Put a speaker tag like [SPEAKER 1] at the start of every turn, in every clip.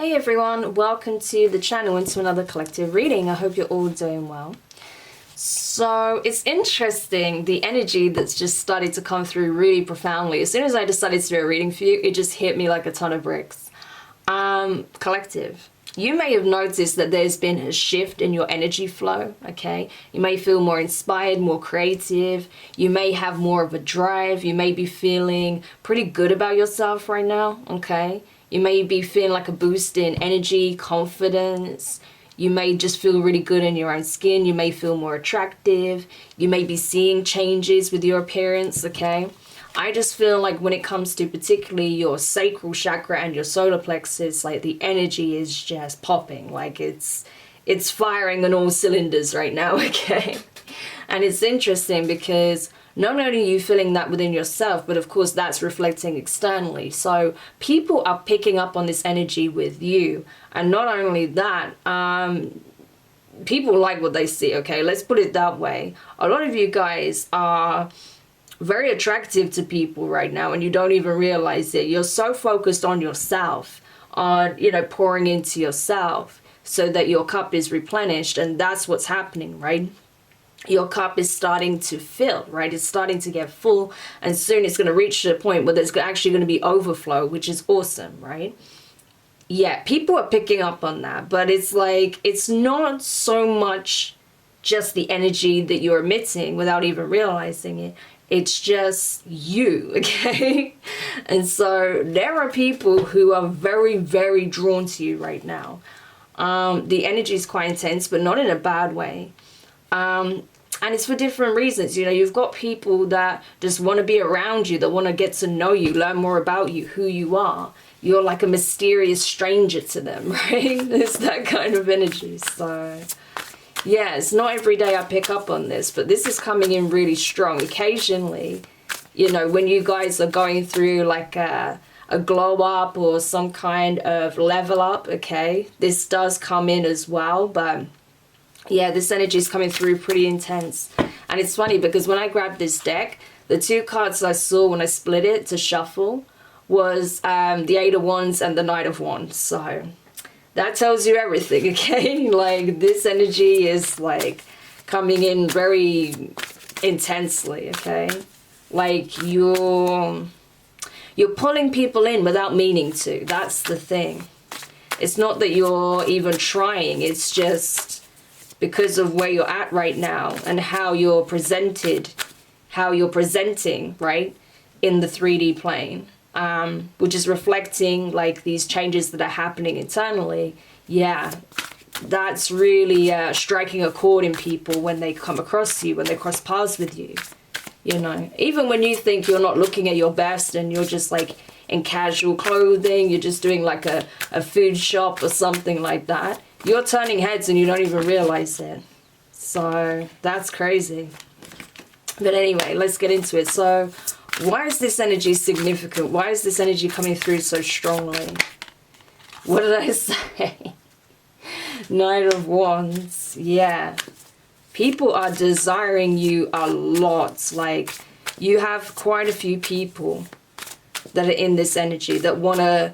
[SPEAKER 1] Hey everyone, welcome to the channel and to another collective reading. I hope you're all doing well. So it's interesting, the energy that's just started to come through really profoundly. As soon as I decided to do a reading for you, it just hit me like a ton of bricks. Collective. You may have noticed that there's been a shift in your energy flow, okay? You may feel more inspired, more creative. You may have more of a drive. You may be feeling pretty good about yourself right now, okay? You may be feeling like a boost in energy, confidence. You may just feel really good in your own skin. You may feel more attractive. You may be seeing changes with your appearance, okay? I just feel like when it comes to particularly your sacral chakra and your solar plexus, like the energy is just popping. Like it's firing on all cylinders right now, okay? And it's interesting because not only are you feeling that within yourself, but of course that's reflecting externally. So people are picking up on this energy with you. And not only that, people like what they see, okay? Let's put it that way. A lot of you guys are very attractive to people right now and you don't even realize it. You're so focused on yourself, on, pouring into yourself so that your cup is replenished, and that's what's happening, right? Your cup is starting to fill, right? It's starting to get full, and soon it's going to reach to the point where there's actually going to be overflow, which is awesome, right? Yeah, people are picking up on that, but it's like, it's not so much just the energy that you're emitting without even realizing it. It's just you, okay? And so there are people who are very, very drawn to you right now. The energy is quite intense, but not in a bad way. And it's for different reasons. You've got people that just want to be around you, that want to get to know you, learn more about you, who you are. You're like a mysterious stranger to them, right? It's that kind of energy. So yeah, it's not every day I pick up on this, but this is coming in really strong. Occasionally, when you guys are going through like a glow up or some kind of level up, okay, this does come in as well. But yeah, this energy is coming through pretty intense. And it's funny because when I grabbed this deck, the two cards I saw when I split it to shuffle was the Eight of Wands and the Knight of Wands. So that tells you everything, okay? Like this energy is like coming in very intensely, okay? Like you're pulling people in without meaning to. That's the thing. It's not that you're even trying. It's just because of where you're at right now and how you're presenting, right, in the 3D plane. Which is reflecting like these changes that are happening internally. Yeah, that's really striking a chord in people when they come across you, when they cross paths with you. Even when you think you're not looking at your best and you're just like in casual clothing, you're just doing like a food shop or something like that, you're turning heads and you don't even realize it. So that's crazy. But anyway, let's get into it. So why is this energy significant? Why is this energy coming through so strongly? What did I say? Knight of Wands. Yeah. People are desiring you a lot. Like, you have quite a few people that are in this energy that want to,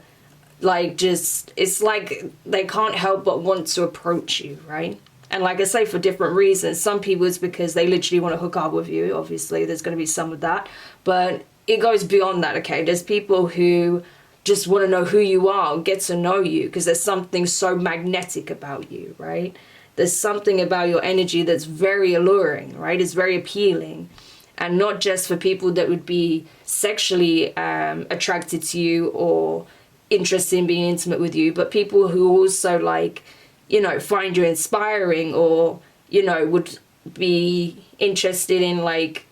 [SPEAKER 1] like, just, it's like they can't help but want to approach you, right? And like I say, for different reasons. Some people it's because they literally want to hook up with you. Obviously, there's going to be some of that. But it goes beyond that, okay? There's people who just want to know who you are, get to know you, because there's something so magnetic about you, right? There's something about your energy that's very alluring, right? It's very appealing. And not just for people that would be sexually attracted to you or interested in being intimate with you, but people who also like, find you inspiring or, would be interested in like,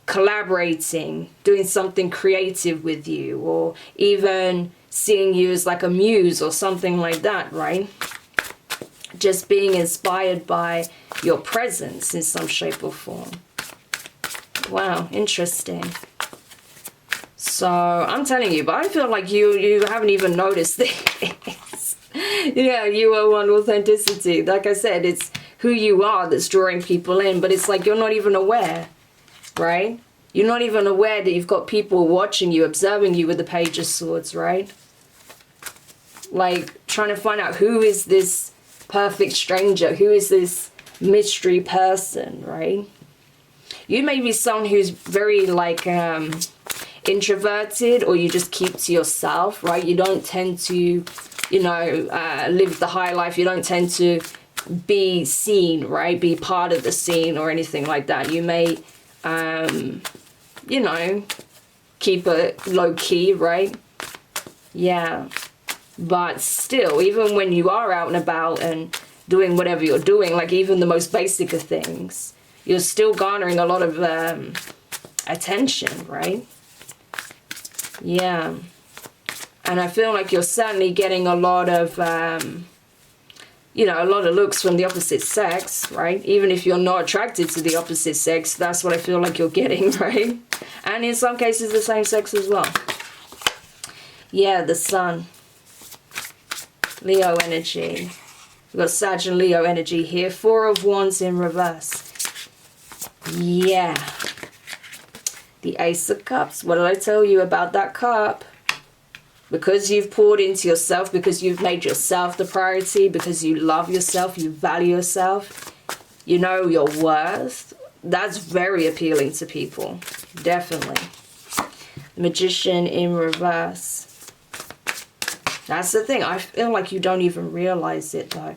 [SPEAKER 1] collaborating, doing something creative with you, or even seeing you as like a muse or something like that, right? Just being inspired by your presence in some shape or form. Wow, interesting. So I'm telling you, but I feel like you haven't even noticed this. Yeah, you are one authenticity. Like I said, it's who you are that's drawing people in, but it's like you're not even aware, right? You're not even aware that you've got people watching you, observing you with the Page of Swords, right? like trying to find out who is this perfect stranger, who is this mystery person, right? You may be someone who's very like introverted, or you just keep to yourself, right? You don't tend to, you know, live the high life. You don't tend to be seen, right? Be part of the scene or anything like that. You may, you know, keep it low key, right? Yeah. But still, even when you are out and about and doing whatever you're doing, like even the most basic of things, you're still garnering a lot of attention, right? Yeah. And I feel like you're certainly getting a lot of, you know, a lot of looks from the opposite sex, right? Even if you're not attracted to the opposite sex, that's what I feel like you're getting, right? And in some cases, the same sex as well. Yeah, the sun. Leo energy. We've got Sag and Leo energy here. 4 of Wands in reverse. Yeah. The Ace of Cups. What did I tell you about that cup? Because you've poured into yourself, because you've made yourself the priority, because you love yourself, you value yourself, you know your worth. That's very appealing to people. Definitely. Magician in reverse. That's the thing. I feel like you don't even realize it though.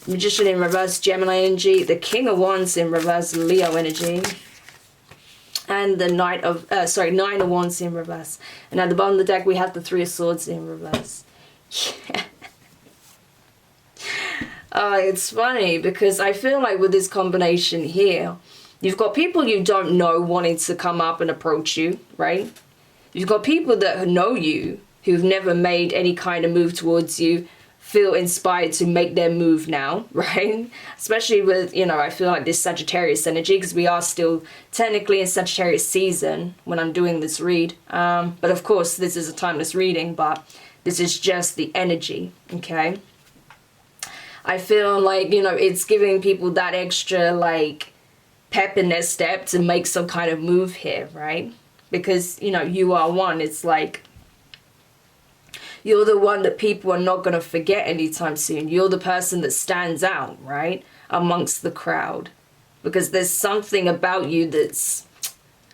[SPEAKER 1] Magician in reverse, Gemini energy. The King of Wands in reverse, Leo energy. And the Nine of Wands in reverse. And at the bottom of the deck, we have the 3 of Swords in reverse. Yeah. It's funny because I feel like with this combination here, you've got people you don't know wanting to come up and approach you, right? You've got people that know you, who've never made any kind of move towards you, feel inspired to make their move now, right? Especially with, you know, I feel like this Sagittarius energy, because we are still technically in Sagittarius season when I'm doing this read. But of course, this is a timeless reading, but this is just the energy, okay? I feel like, you know, it's giving people that extra, like, pep in their step to make some kind of move here, right? Because, you know, you are one. It's like, you're the one that people are not going to forget anytime soon. You're the person that stands out, right, amongst the crowd. Because there's something about you that's,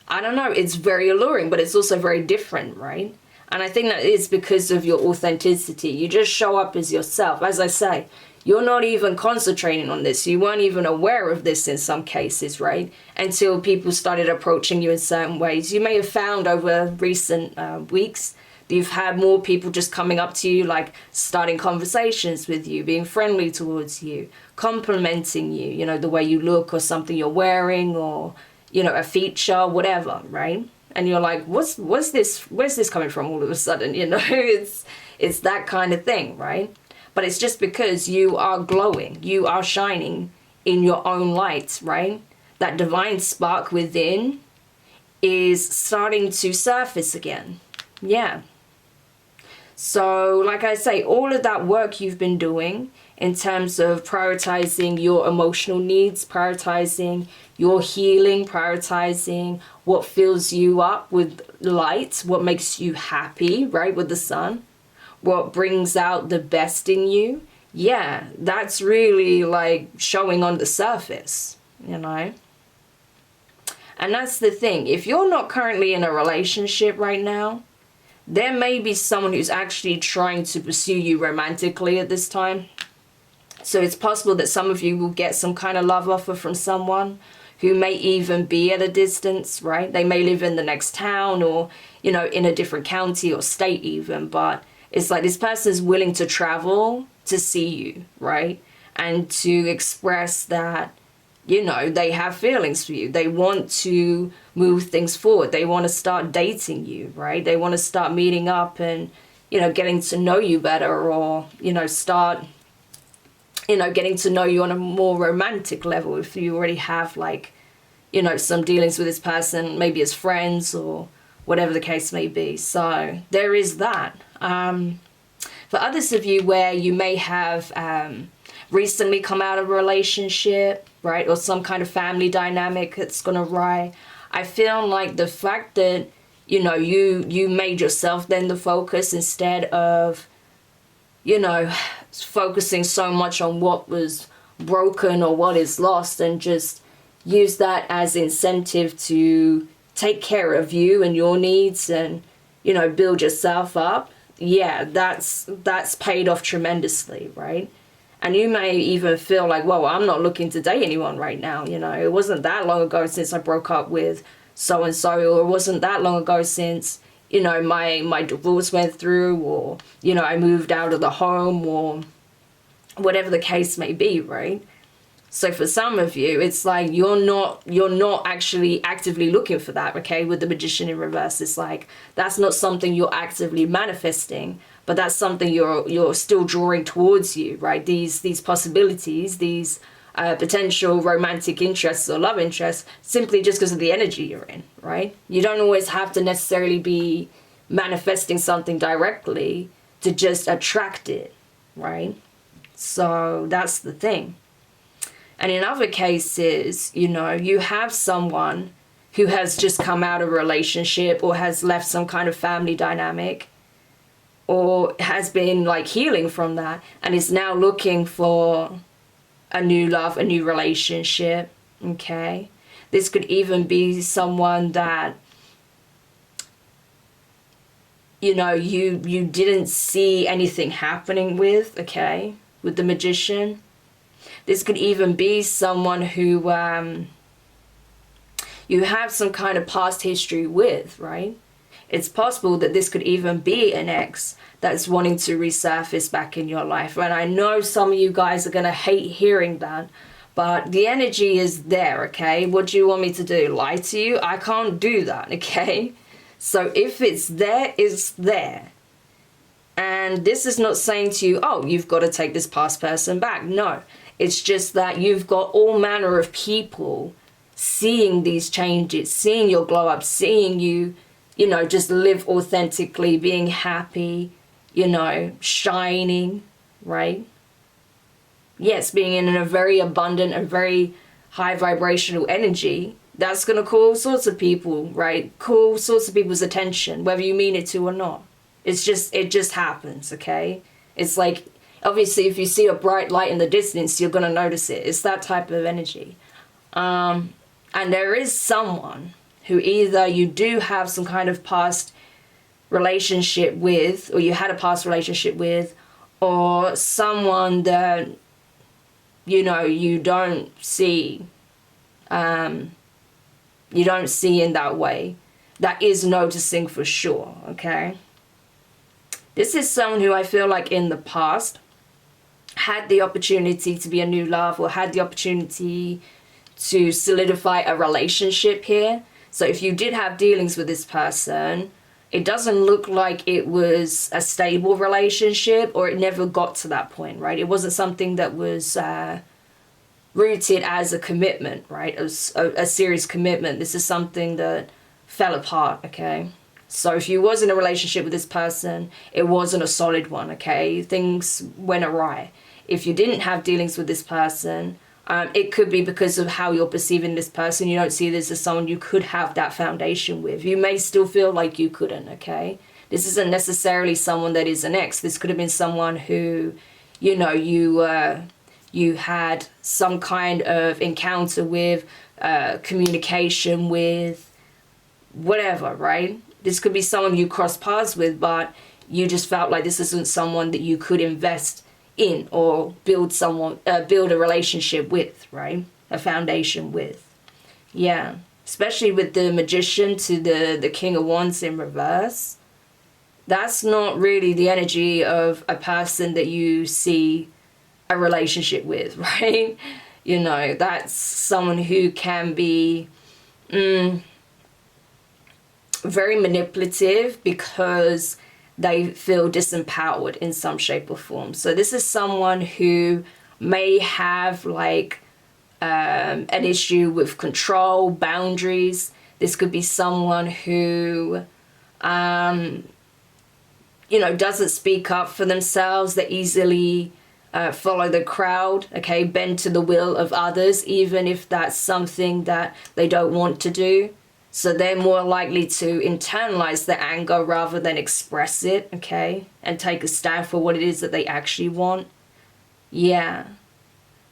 [SPEAKER 1] I don't know, it's very alluring, but it's also very different, right? And I think that is because of your authenticity. You just show up as yourself. As I say, you're not even concentrating on this. You weren't even aware of this in some cases, right? Until people started approaching you in certain ways. You may have found over recent weeks, you've had more people just coming up to you, like starting conversations with you, being friendly towards you, complimenting you, you know, the way you look or something you're wearing or, you know, a feature, whatever, right? And you're like, what's this, where's this coming from all of a sudden, you know? It's that kind of thing, right? But it's just because you are glowing, you are shining in your own light, right? That divine spark within is starting to surface again. Yeah. So, like I say, all of that work you've been doing in terms of prioritizing your emotional needs, prioritizing your healing, prioritizing what fills you up with light, what makes you happy, right, with the sun, what brings out the best in you. Yeah, that's really like showing on the surface, you know. And that's the thing. If you're not currently in a relationship right now, there may be someone who's actually trying to pursue you romantically at this time. So it's possible that some of you will get some kind of love offer from someone who may even be at a distance, right? They may live in the next town or, you know, in a different county or state even. But it's like this person's willing to travel to see you, right? And to express that, you know, they have feelings for you. They want to move things forward. They want to start dating you, right? They want to start meeting up and, you know, getting to know you better or, you know, start, you know, getting to know you on a more romantic level if you already have, like, you know, some dealings with this person, maybe as friends or whatever the case may be. So there is that. For others of you where you may have recently come out of a relationship, right, or some kind of family dynamic that's gone awry, I feel like the fact that, you know, you made yourself then the focus instead of, you know, focusing so much on what was broken or what is lost, and just use that as incentive to take care of you and your needs and, you know, build yourself up. Yeah, that's paid off tremendously, right? And you may even feel like, well, I'm not looking to date anyone right now. You know, it wasn't that long ago since I broke up with so-and-so, or it wasn't that long ago since, you know, my divorce went through, or, you know, I moved out of the home, or whatever the case may be, right? So for some of you, it's like you're not actually actively looking for that, okay? With the Magician in reverse, it's like that's not something you're actively manifesting, but that's something you're still drawing towards you, right? These possibilities, these potential romantic interests or love interests, simply just because of the energy you're in, right? You don't always have to necessarily be manifesting something directly to just attract it, right? So that's the thing. And in other cases, you know, you have someone who has just come out of a relationship or has left some kind of family dynamic or has been like healing from that and is now looking for a new love, a new relationship, okay? This could even be someone that, you know, you didn't see anything happening with, okay, with the Magician. This could even be someone who you have some kind of past history with, right? It's possible that this could even be an ex that's wanting to resurface back in your life. And I know some of you guys are going to hate hearing that, but the energy is there, okay? What do you want me to do? Lie to you? I can't do that, okay? So if it's there, it's there. And this is not saying to you, oh, you've got to take this past person back. No. It's just that you've got all manner of people seeing these changes, seeing your glow up, seeing you, you know, just live authentically, being happy, you know, shining, right? Yes, being in a very abundant and very high vibrational energy. That's going to call all sorts of people, right? Call all sorts of people's attention, whether you mean it to or not. It just happens, okay? It's like, obviously, if you see a bright light in the distance, you're going to notice it. It's that type of energy. And there is someone who either you do have some kind of past relationship with, or you had a past relationship with, or someone that, you know, you don't see in that way, that is noticing for sure, okay? This is someone who I feel like in the past had the opportunity to be a new love, or had the opportunity to solidify a relationship here. So if you did have dealings with this person, it doesn't look like it was a stable relationship, or it never got to that point, right? It wasn't something that was rooted as a commitment, right? As a serious commitment. This is something that fell apart, okay? So if you was in a relationship with this person, it wasn't a solid one, okay? Things went awry. If you didn't have dealings with this person, it could be because of how you're perceiving this person. You don't see this as someone you could have that foundation with. You may still feel like you couldn't, okay? This isn't necessarily someone that is an ex. This could have been someone who, you know, you had some kind of encounter with, communication with, whatever, right? This could be someone you crossed paths with, but you just felt like this isn't someone that you could invest in or build a relationship with, right? A foundation with. Yeah. Especially with the Magician to the King of Wands in reverse. That's not really the energy of a person that you see a relationship with, right? You know, that's someone who can be very manipulative because they feel disempowered in some shape or form. So this is someone who may have like an issue with control, boundaries. This could be someone who, you know, doesn't speak up for themselves. They easily follow the crowd, okay, bend to the will of others, even if that's something that they don't want to do. So they're more likely to internalize the anger rather than express it, okay? And take a stand for what it is that they actually want. Yeah.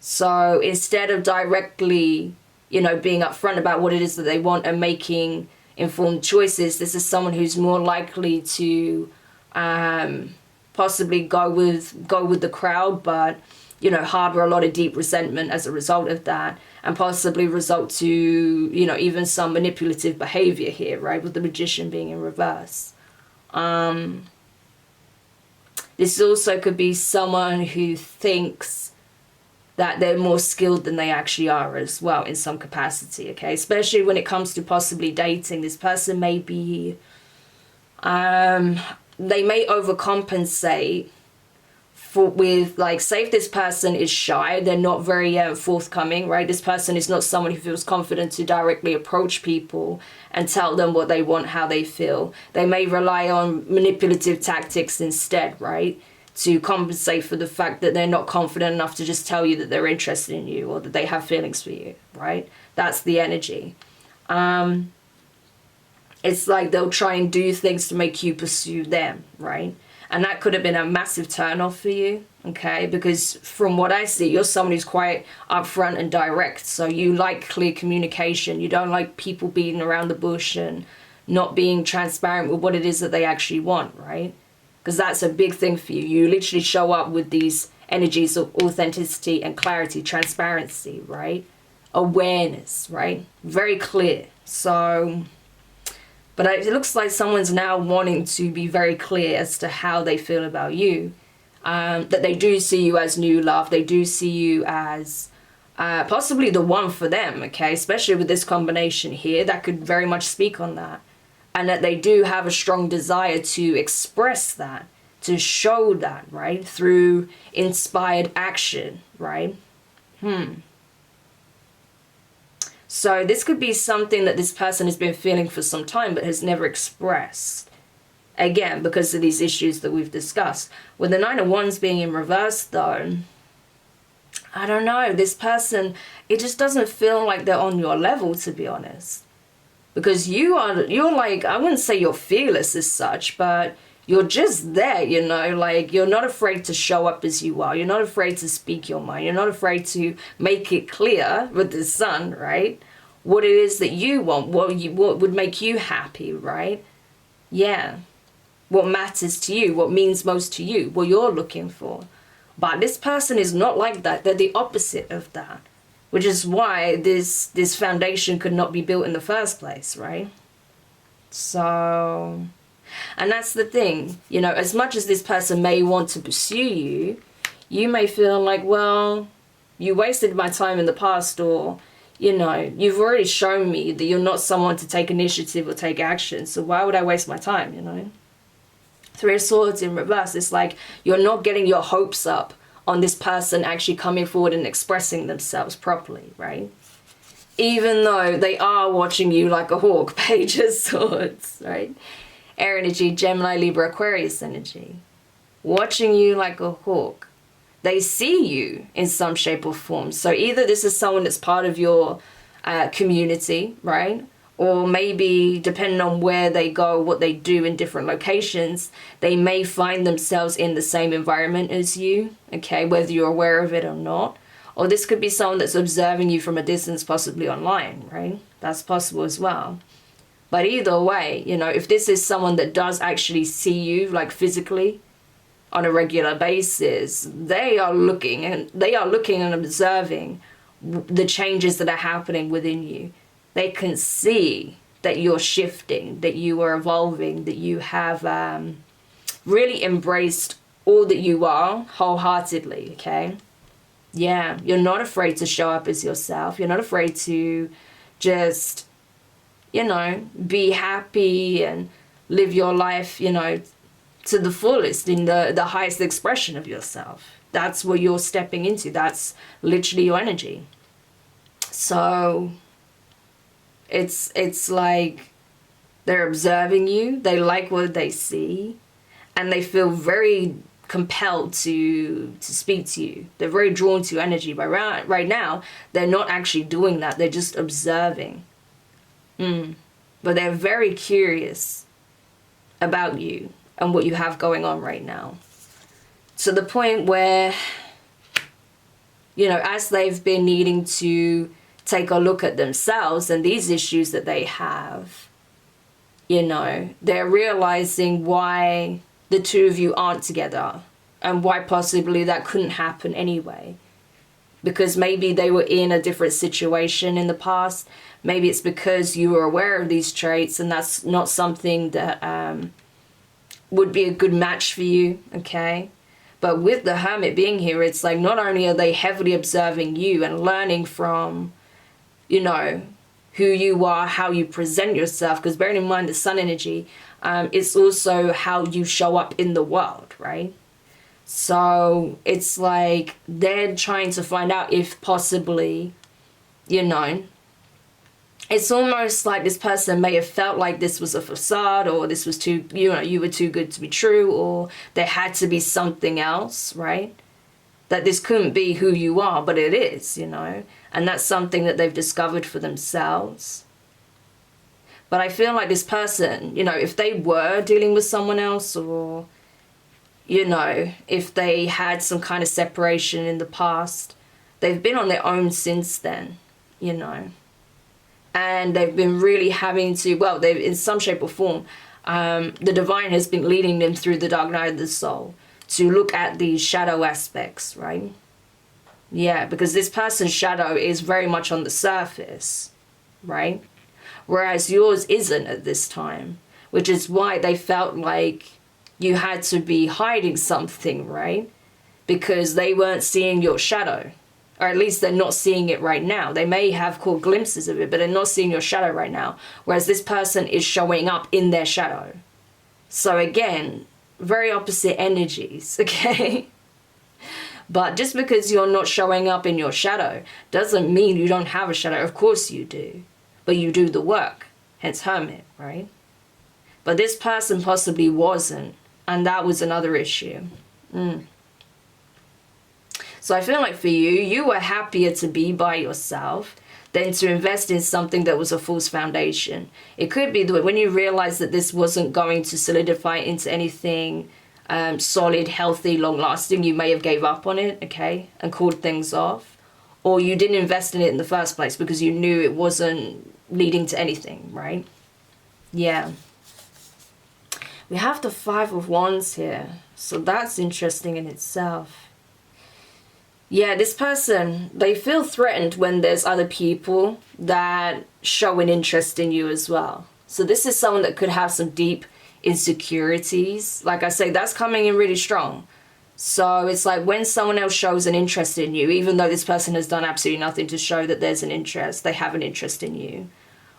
[SPEAKER 1] So instead of directly, you know, being upfront about what it is that they want and making informed choices, this is someone who's more likely to possibly go with the crowd, but, you know, harbor a lot of deep resentment as a result of that, and possibly result to, you know, even some manipulative behavior here, right, with the Magician being in reverse. This also could be someone who thinks that they're more skilled than they actually are as well in some capacity, okay? Especially when it comes to possibly dating. This person may be, they may overcompensate with, like, say if this person is shy, they're not very forthcoming, right? This person is not someone who feels confident to directly approach people and tell them what they want, how they feel. They may rely on manipulative tactics instead, right? To compensate for the fact that they're not confident enough to just tell you that they're interested in you or that they have feelings for you, right? That's the energy. It's like they'll try and do things to make you pursue them, right? And that could have been a massive turn-off for you, okay? Because from what I see, you're someone who's quite upfront and direct. So you like clear communication. You don't like people beating around the bush and not being transparent with what it is that they actually want, right? Because that's a big thing for you. You literally show up with these energies of authenticity and clarity, transparency, right? Awareness, right? Very clear. So... but it looks like someone's now wanting to be very clear as to how they feel about you. That they do see you as new love. They do see you as possibly the one for them, okay? Especially with this combination here, that could very much speak on that. And that they do have a strong desire to express that, to show that, right? Through inspired action, right? So this could be something that this person has been feeling for some time but has never expressed. Again, because of these issues that we've discussed. With the Nine of Wands being in reverse though, I don't know, this person, it just doesn't feel like they're on your level, to be honest. Because you're like, I wouldn't say you're fearless as such, but you're just there, you know, like you're not afraid to show up as you are. You're not afraid to speak your mind. You're not afraid to make it clear with the Sun, right? What it is that you want, what would make you happy, right? Yeah. What matters to you, what means most to you, what you're looking for. But this person is not like that. They're the opposite of that. Which is why this foundation could not be built in the first place, right? So... and that's the thing, you know, as much as this person may want to pursue you, you may feel like, well, you wasted my time in the past, or, you know, you've already shown me that you're not someone to take initiative or take action, so why would I waste my time, you know? Three of Swords in reverse, it's like you're not getting your hopes up on this person actually coming forward and expressing themselves properly, right? Even though they are watching you like a hawk, Page of Swords, right? Air energy, Gemini, Libra, Aquarius energy. Watching you like a hawk. They see you in some shape or form. So either this is someone that's part of your community, right? Or maybe, depending on where they go, what they do in different locations, they may find themselves in the same environment as you, okay? Whether you're aware of it or not. Or this could be someone that's observing you from a distance, possibly online, right? That's possible as well. But either way, you know, if this is someone that does actually see you, like physically, on a regular basis, they are looking and observing the changes that are happening within you. They can see that you're shifting, that you are evolving, that you have really embraced all that you are wholeheartedly, okay? Yeah, you're not afraid to show up as yourself. You're not afraid to just, you know, be happy and live your life, you know, to the fullest, in the highest expression of yourself. That's what you're stepping into. That's literally your energy. So it's like they're observing you, they like what they see, and they feel very compelled to speak to you. They're very drawn to your energy, but right now they're not actually doing that. They're just observing. but they're very curious about you and what you have going on right now. To the point where, you know, as they've been needing to take a look at themselves and these issues that they have, you know, they're realizing why the two of you aren't together and why possibly that couldn't happen anyway. Because maybe they were in a different situation in the past. Maybe it's because you were aware of these traits and that's not something that would be a good match for you, okay? But with the Hermit being here, it's like not only are they heavily observing you and learning from, you know, who you are, how you present yourself, because bearing in mind the Sun energy, it's also how you show up in the world, right? So it's like they're trying to find out if possibly, you know, it's almost like this person may have felt like this was a facade, or this was too, you know, you were too good to be true, or there had to be something else, right? That this couldn't be who you are, but it is, you know, and that's something that they've discovered for themselves. But I feel like this person, you know, if they were dealing with someone else, or, you know, if they had some kind of separation in the past, they've been on their own since then, you know. And they've been really having to, well, they've in some shape or form, the divine has been leading them through the dark night of the soul to look at these shadow aspects, right? Yeah, because this person's shadow is very much on the surface, right? Whereas yours isn't at this time, which is why they felt like you had to be hiding something, right? Because they weren't seeing your shadow. Or at least they're not seeing it right now. They may have caught glimpses of it, but they're not seeing your shadow right now. Whereas this person is showing up in their shadow. So again, very opposite energies, okay? But just because you're not showing up in your shadow doesn't mean you don't have a shadow. Of course you do. But you do the work. Hence Hermit, right? But this person possibly wasn't. And that was another issue. So I feel like for you, you were happier to be by yourself than to invest in something that was a false foundation. It could be that when you realized that this wasn't going to solidify into anything solid, healthy, long-lasting, you may have gave up on it, okay, and called things off. Or you didn't invest in it in the first place because you knew it wasn't leading to anything, right? Yeah. We have the Five of Wands here. So that's interesting in itself. Yeah, this person, they feel threatened when there's other people that show an interest in you as well. So this is someone that could have some deep insecurities. Like I say, that's coming in really strong. So it's like when someone else shows an interest in you, even though this person has done absolutely nothing to show that there's an interest, they have an interest in you,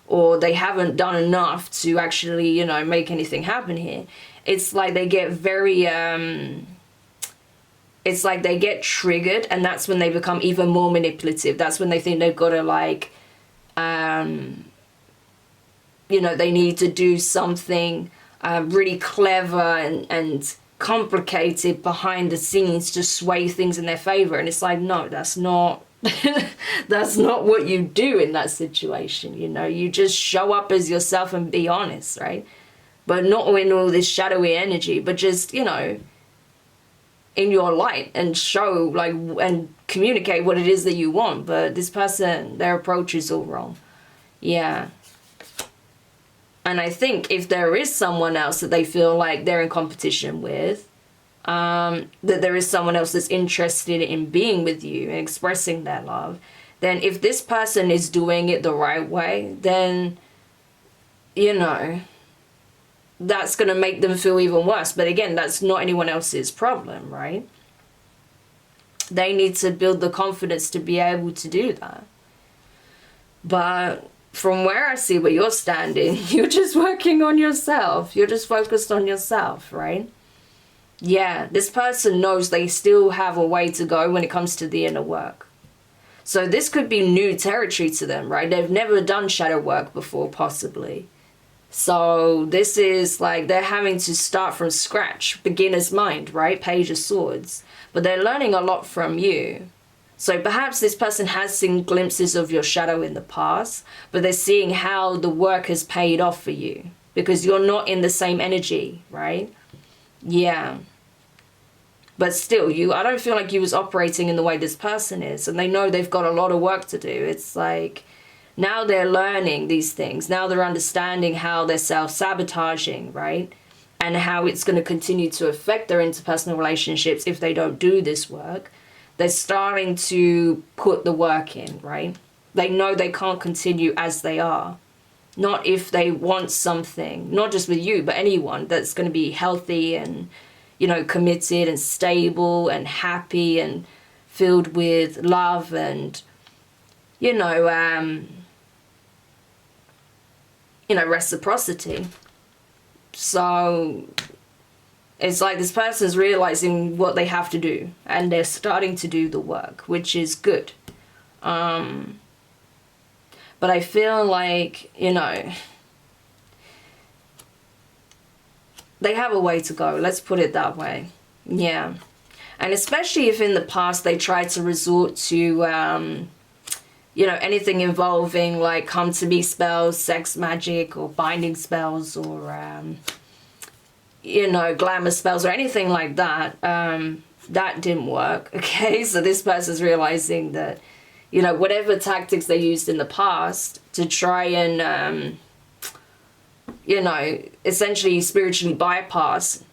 [SPEAKER 1] or they haven't done enough to actually, you know, make anything happen here. It's like they get very, it's like they get triggered, and that's when they become even more manipulative. That's when they think they've got to, like, you know, they need to do something really clever and complicated behind the scenes to sway things in their favor. And it's like, no, that's not that's not what you do in that situation. You know, you just show up as yourself and be honest, right? But not in all this shadowy energy, but just, you know, in your light, and show, like, and communicate what it is that you want. But this person, their approach is all wrong. Yeah. And I think if there is someone else that they feel like they're in competition with, that there is someone else that's interested in being with you and expressing their love, then if this person is doing it the right way, then, you know, that's going to make them feel even worse. But again, that's not anyone else's problem, right? They need to build the confidence to be able to do that. But from where I see where you're standing, you're just working on yourself. You're just focused on yourself, right? Yeah, this person knows they still have a way to go when it comes to the inner work. So this could be new territory to them, right? They've never done shadow work before, possibly. So this is like they're having to start from scratch, beginner's mind, right? Page of Swords. But they're learning a lot from you. So perhaps this person has seen glimpses of your shadow in the past, but they're seeing how the work has paid off for you because you're not in the same energy, right? Yeah. But still, I don't feel like you was operating in the way this person is, and they know they've got a lot of work to do. It's like now they're learning these things. Now they're understanding how they're self-sabotaging, right? And how it's going to continue to affect their interpersonal relationships if they don't do this work. They're starting to put the work in, right? They know they can't continue as they are. Not if they want something, not just with you, but anyone that's going to be healthy and, committed and stable and happy and filled with love and, reciprocity. So it's like this person's realizing what they have to do and they're starting to do the work, which is good. But I feel like, they have a way to go. Let's put it that way. Yeah. And especially if in the past they tried to resort to, anything involving like come to me spells, sex magic or binding spells or, glamour spells or anything like that, that didn't work. Okay. So this person's realizing that, whatever tactics they used in the past to try and, essentially spiritually bypass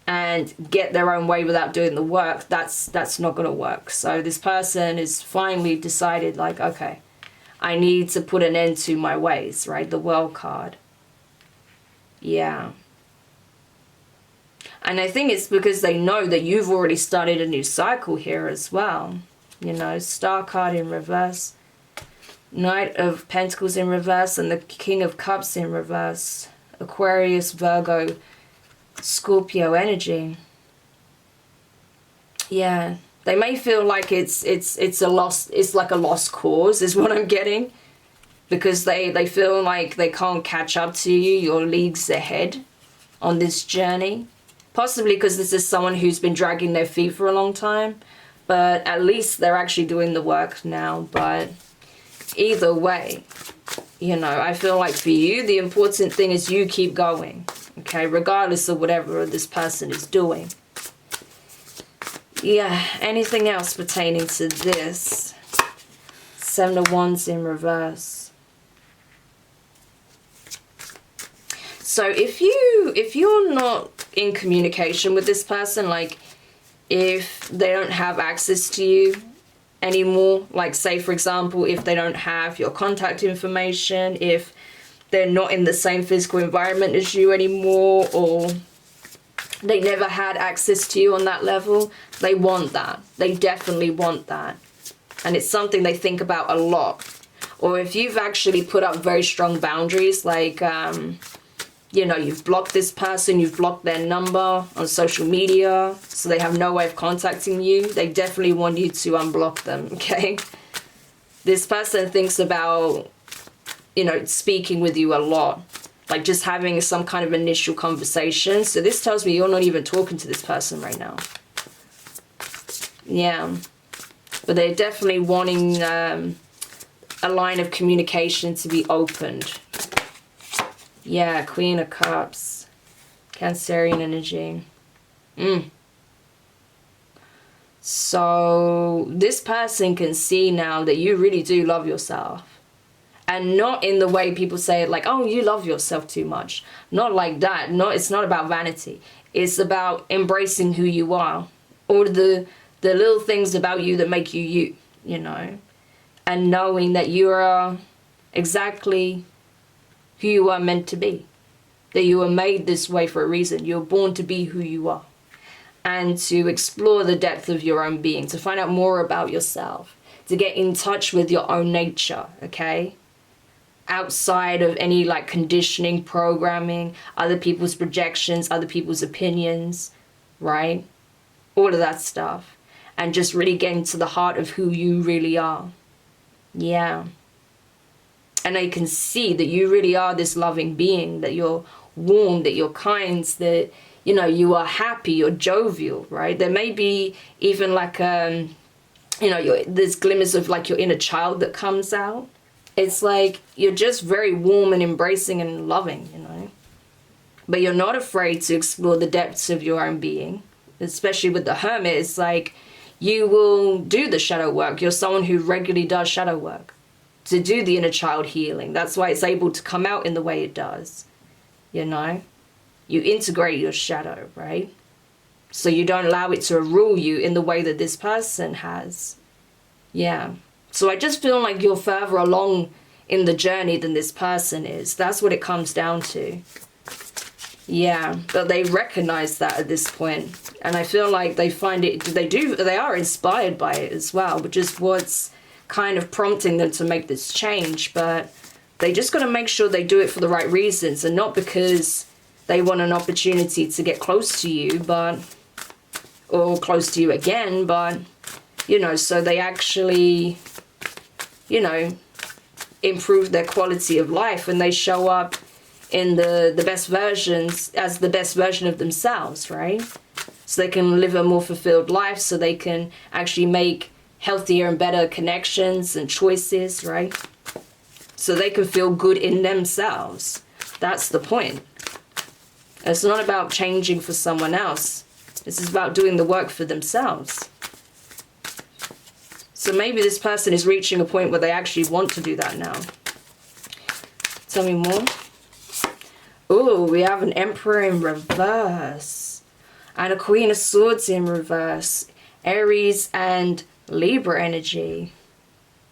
[SPEAKER 1] and get their own way without doing the work, that's not going to work. So this person is finally decided like, okay, I need to put an end to my ways, right? The World card. Yeah. And I think it's because they know that you've already started a new cycle here as well. Star card in reverse. Knight of Pentacles in reverse and the King of Cups in reverse. Aquarius, Virgo, Scorpio energy. Yeah. They may feel like it's like a lost cause is what I'm getting. Because they feel like they can't catch up to you. You're leagues ahead on this journey. Possibly because this is someone who's been dragging their feet for a long time. But at least they're actually doing the work now. But either way, I feel like for you, the important thing is you keep going. Okay, regardless of whatever this person is doing. Yeah, anything else pertaining to this? Seven of Wands in reverse. So if you're not in communication with this person, like if they don't have access to you anymore, like say for example, if they don't have your contact information, if they're not in the same physical environment as you anymore, or they never had access to you on that level, they want that. They definitely want that. And it's something they think about a lot. Or if you've actually put up very strong boundaries, like you've blocked this person, you've blocked their number on social media, so they have no way of contacting you, they definitely want you to unblock them, okay? This person thinks about, speaking with you a lot, like just having some kind of initial conversation. So this tells me you're not even talking to this person right now. Yeah. But they're definitely wanting a line of communication to be opened. Yeah, Queen of Cups. Cancerian energy. So this person can see now that you really do love yourself. And not in the way people say it, like, oh, you love yourself too much. Not like that. No, it's not about vanity. It's about embracing who you are. All the little things about you that make you, and knowing that you are exactly who you are meant to be. That you were made this way for a reason. You're born to be who you are. And to explore the depth of your own being. To find out more about yourself. To get in touch with your own nature, okay? Outside of any like conditioning, programming, other people's projections, other people's opinions, right? All of that stuff. And just really getting to the heart of who you really are. Yeah. And I can see that you really are this loving being, that you're warm, that you're kind, that, you are happy, you're jovial, right? There may be even like you know, there's glimmers of like your inner child that comes out. It's like you're just very warm and embracing and loving, you know. But you're not afraid to explore the depths of your own being. Especially with the Hermit, it's like you will do the shadow work. You're someone who regularly does shadow work to do the inner child healing. That's why it's able to come out in the way it does, you know. You integrate your shadow, right? So you don't allow it to rule you in the way that this person has. Yeah. So I just feel like you're further along in the journey than this person is. That's what it comes down to. Yeah, but they recognize that at this point. And I feel like they find it, they are inspired by it as well, which is what's kind of prompting them to make this change. But they just got to make sure they do it for the right reasons, and not because they want an opportunity to get close to you, but, or close to you again, but, you know, so they actually, you know, improve their quality of life, and they show up in the best versions, as the best version of themselves, right? So they can live a more fulfilled life, so they can actually make healthier and better connections and choices, right? So they can feel good in themselves. That's the point. It's not about changing for someone else. This is about doing the work for themselves. So maybe this person is reaching a point where they actually want to do that now. Tell me more. Oh, we have an Emperor in reverse. And a Queen of Swords in reverse. Aries and Libra energy.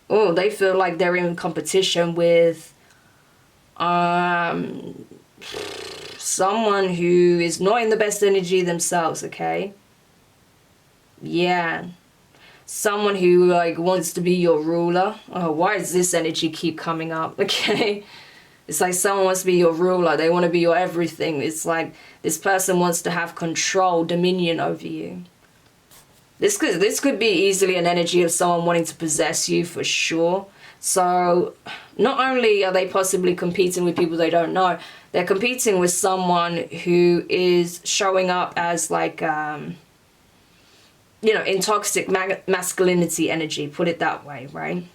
[SPEAKER 1] Oh, they feel like they're in competition with someone who is not in the best energy themselves, okay? Yeah. Someone who like wants to be your ruler. Oh, why does this energy keep coming up? Okay. It's like someone wants to be your ruler. They want to be your everything. It's like this person wants to have control, dominion over you. This could be easily an energy of someone wanting to possess you for sure. So not only are they possibly competing with people they don't know, they're competing with someone who is showing up as like, you know, in toxic masculinity energy, put it that way, right?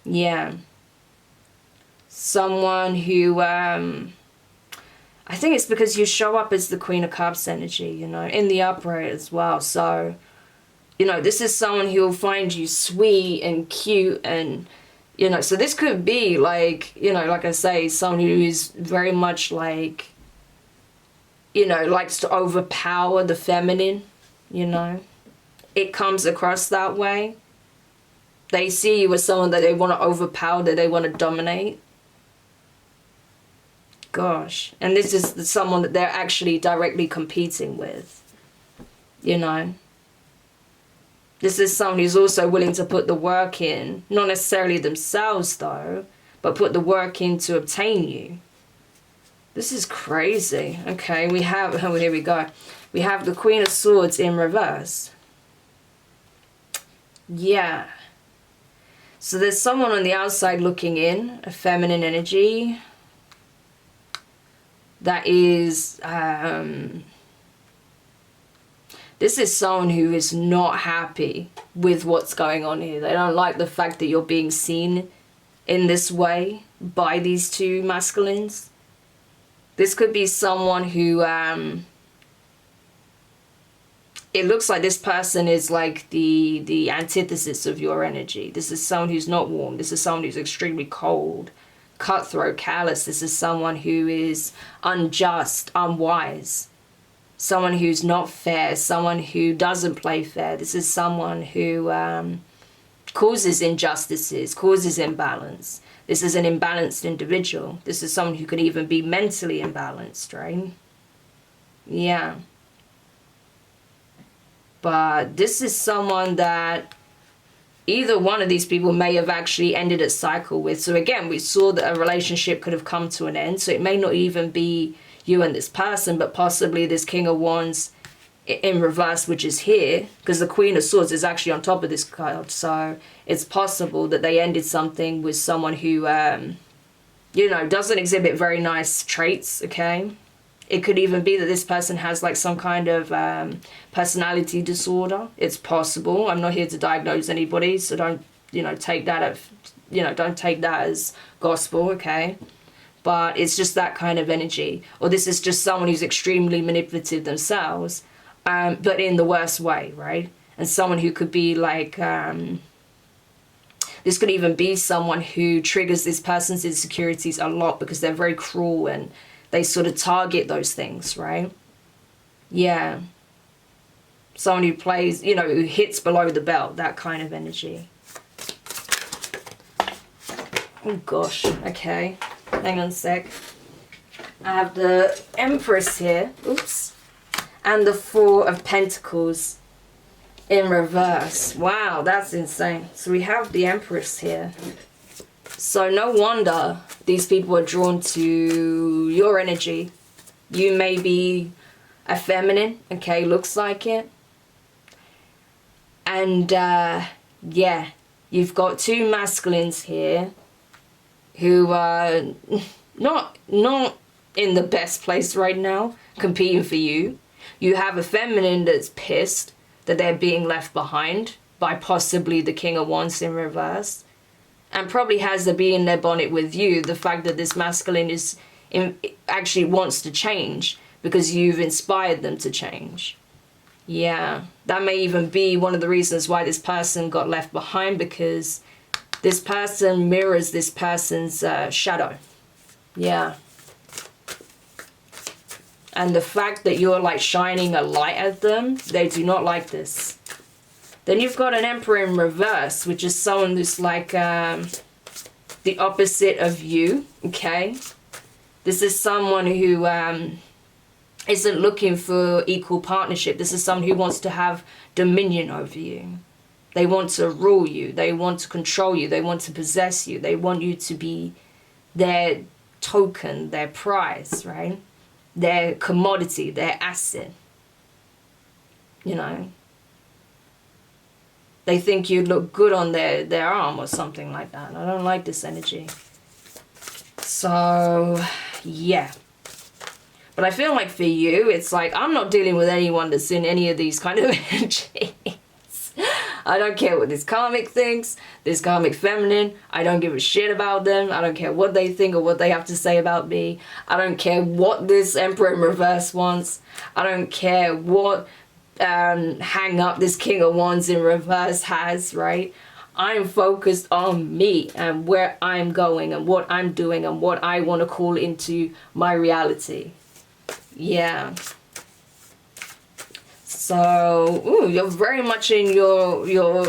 [SPEAKER 1] Yeah. Someone who, I think it's because you show up as the Queen of Cups energy, you know, in the upright as well. So, you know, this is someone who will find you sweet and cute and, you know, so this could be like, you know, like I say, someone who is very much like, you know, likes to overpower the feminine, you know. It comes across that way. They see you as someone that they want to overpower, that they want to dominate. Gosh. And this is someone that they're actually directly competing with, you know. This is someone who's also willing to put the work in, not necessarily themselves though, but put the work in to obtain you. This is crazy. Okay, we have, oh, here we go. We have the Queen of Swords in reverse. Yeah. So there's someone on the outside looking in, a feminine energy. That is, this is someone who is not happy with what's going on here. They don't like the fact that you're being seen in this way by these two masculines. This could be someone who, it looks like this person is like the antithesis of your energy. This is someone who's not warm. This is someone who's extremely cold, cutthroat, callous. This is someone who is unjust, unwise. Someone who's not fair. Someone who doesn't play fair. This is someone who causes injustices, causes imbalance. This is an imbalanced individual. This is someone who could even be mentally imbalanced, right? Yeah. But this is someone that either one of these people may have actually ended a cycle with. So again, we saw that a relationship could have come to an end. So it may not even be you and this person, but possibly this King of Wands in reverse, which is here, because the Queen of Swords is actually on top of this card. So it's possible that they ended something with someone who, you know, doesn't exhibit very nice traits, okay? It could even be that this person has like some kind of personality disorder. It's possible. I'm not here to diagnose anybody, so don't, take that don't take that as gospel, okay? But it's just that kind of energy. Or this is just someone who's extremely manipulative themselves, but in the worst way, right? And someone who could be like, this could even be someone who triggers this person's insecurities a lot because they're very cruel and they sort of target those things, right? Yeah. Someone who plays, who hits below the belt, that kind of energy. Oh gosh, okay. Hang on a sec. I have the Empress here. Oops. And the Four of Pentacles in reverse. Wow, that's insane. So we have the Empress here. So no wonder these people are drawn to your energy. You may be a feminine, okay, looks like it. And yeah, you've got two masculines here who are not in the best place right now, competing for you. You have a feminine that's pissed that they're being left behind by possibly the King of Wands in reverse, and probably has the bee in their bonnet with you, the fact that this masculine actually wants to change because you've inspired them to change. Yeah, that may even be one of the reasons why this person got left behind, because this person mirrors this person's shadow. Yeah. And the fact that you're like shining a light at them, they do not like this. Then you've got an Emperor in reverse, which is someone who's like the opposite of you, okay? This is someone who isn't looking for equal partnership. This is someone who wants to have dominion over you. They want to rule you. They want to control you. They want to possess you. They want you to be their token, their prize, right? Their commodity, their asset. They think you'd look good on their arm or something like that. I don't like this energy. So, yeah. But I feel like for you, it's like, I'm not dealing with anyone that's in any of these kind of energies. I don't care what this karmic thinks, this karmic feminine. I don't give a shit about them. I don't care what they think or what they have to say about me. I don't care what this Emperor in reverse wants. I don't care what hang up this King of Wands in reverse has, right? I'm focused on me and where I'm going and what I'm doing and what I want to call into my reality. Yeah. So, ooh, you're very much in your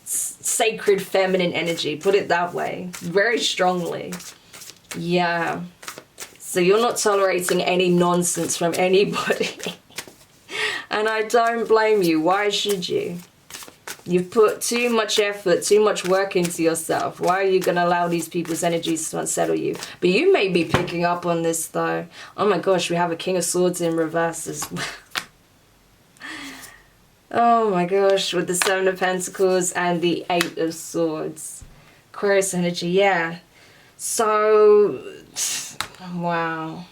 [SPEAKER 1] sacred feminine energy, put it that way, very strongly. Yeah. So you're not tolerating any nonsense from anybody. And I don't blame you. Why should you? You've put too much effort, too much work into yourself. Why are you going to allow these people's energies to unsettle you? But you may be picking up on this, though. Oh my gosh, we have a King of Swords in reverse as well. Oh my gosh, with the Seven of Pentacles and the Eight of Swords. Aquarius energy, yeah. So, wow.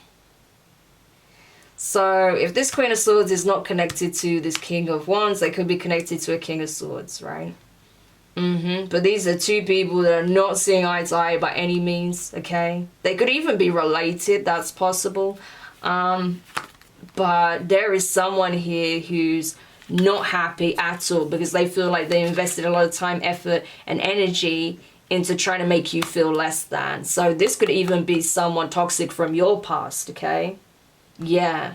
[SPEAKER 1] So, if this Queen of Swords is not connected to this King of Wands, they could be connected to a King of Swords, right? But these are two people that are not seeing eye to eye by any means, okay? They could even be related, that's possible. But there is someone here who's not happy at all because they feel like they invested a lot of time, effort, and energy into trying to make you feel less than. So this could even be someone toxic from your past, okay? Yeah.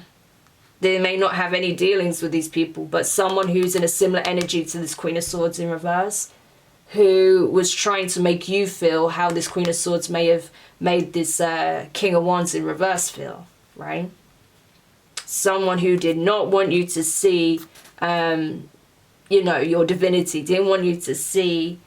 [SPEAKER 1] They may not have any dealings with these people, but someone who's in a similar energy to this Queen of Swords in reverse, who was trying to make you feel how this Queen of Swords may have made this King of Wands in reverse feel, right? Someone who did not want you to see your divinity, didn't want you to see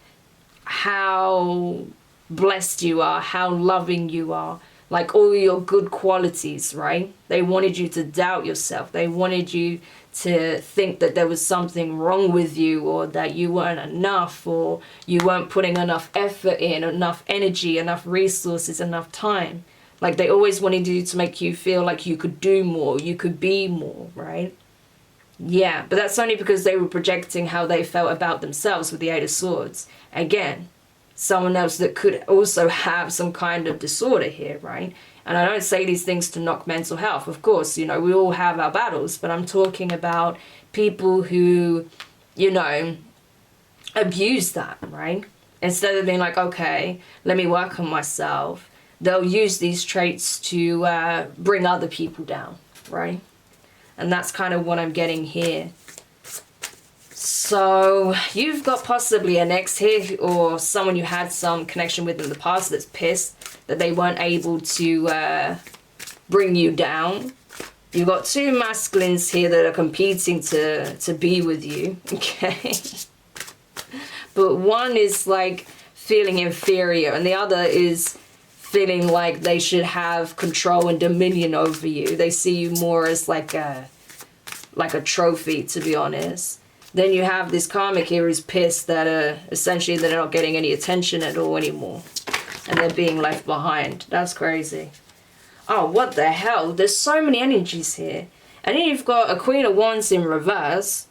[SPEAKER 1] how blessed you are, how loving you are, like all your good qualities, right? They wanted you to doubt yourself. They wanted you to think that there was something wrong with you, or that you weren't enough, or you weren't putting enough effort in, enough energy, enough resources, enough time. Like they always wanted you to make you feel like you could do more, you could be more, right? Yeah, but that's only because they were projecting how they felt about themselves with the Eight of Swords. Again, someone else that could also have some kind of disorder here, right? And I don't say these things to knock mental health. Of course, you know, we all have our battles, but I'm talking about people who, you know, abuse that, right? Instead of being like, okay, let me work on myself, they'll use these traits to bring other people down, right? And that's kind of what I'm getting here. So you've got possibly an ex here or someone you had some connection with in the past that's pissed that they weren't able to bring you down. You've got two masculines here that are competing to be with you, okay? But one is like feeling inferior and the other is feeling like they should have control and dominion over you. They see you more as like a trophy, to be honest. Then you have this karmic here who's pissed that essentially they're not getting any attention at all anymore. And they're being left behind. That's crazy. Oh, what the hell? There's so many energies here. And then you've got a Queen of Wands in reverse.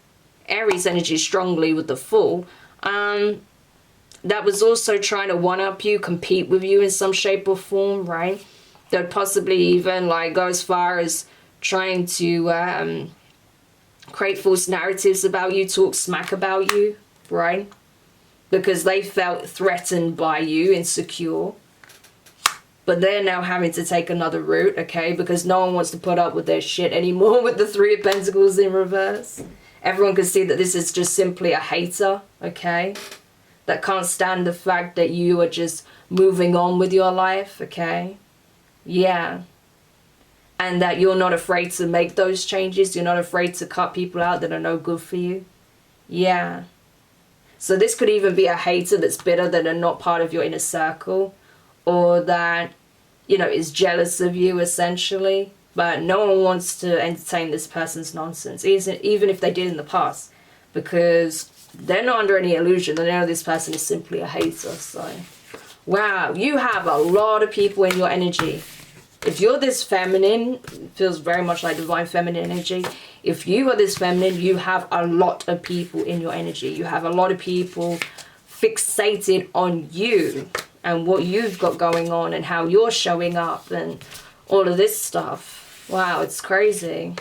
[SPEAKER 1] Aries energy strongly with the Fool. That was also trying to one-up you, compete with you in some shape or form, right? They'd possibly even like go as far as trying to create false narratives about you, talk smack about you, right? Because they felt threatened by you, insecure. But they're now having to take another route, okay? Because no one wants to put up with their shit anymore with the Three of Pentacles in reverse. Everyone can see that this is just simply a hater, okay? That can't stand the fact that you are just moving on with your life, okay? Yeah. And that you're not afraid to make those changes. You're not afraid to cut people out that are no good for you. Yeah. So this could even be a hater that's bitter, that are not part of your inner circle. Or that, you know, is jealous of you, essentially. But no one wants to entertain this person's nonsense, even if they did in the past. Because they're not under any illusion. They know this person is simply a hater. So, wow, you have a lot of people in your energy. If you're this feminine, it feels very much like divine feminine energy. If you are this feminine, you have a lot of people in your energy. You have a lot of people fixated on you and what you've got going on and how you're showing up and all of this stuff. Wow, it's crazy.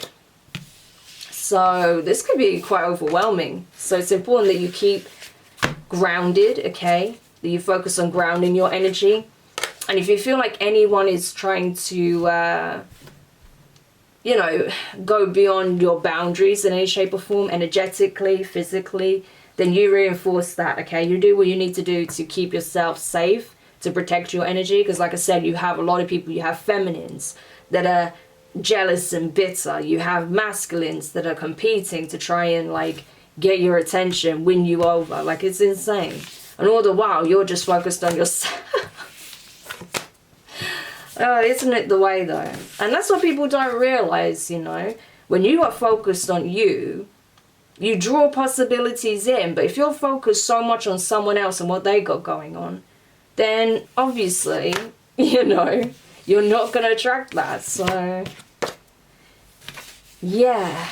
[SPEAKER 1] So this could be quite overwhelming. So it's important that you keep grounded, okay? That you focus on grounding your energy. And if you feel like anyone is trying to, you know, go beyond your boundaries in any shape or form, energetically, physically, then you reinforce that, okay? You do what you need to do to keep yourself safe, to protect your energy. Because like I said, you have a lot of people, you have feminines that are jealous and bitter. You have masculines that are competing to try and like get your attention, win you over. Like, it's insane. And all the while, you're just focused on yourself. Oh, isn't it the way though? And that's what people don't realize, you know. When you are focused on you, you draw possibilities in. But if you're focused so much on someone else and what they got going on, then obviously, you know, you're not going to attract that. So, yeah.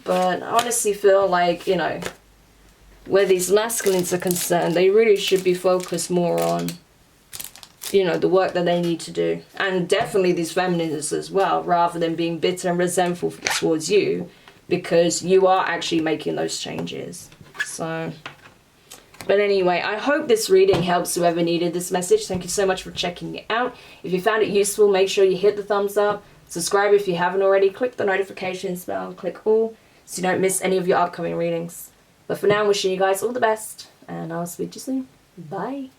[SPEAKER 1] But I honestly feel like, you know, where these masculines are concerned, they really should be focused more on, you know, the work that they need to do. And definitely these feminines as well, rather than being bitter and resentful towards you, because you are actually making those changes. So, but anyway, I hope this reading helps whoever needed this message. Thank you so much for checking it out. If you found it useful, make sure you hit the thumbs up. Subscribe if you haven't already. Click the notifications bell. Click all so you don't miss any of your upcoming readings. But for now, I'm wishing you guys all the best. And I'll speak to you soon. Bye.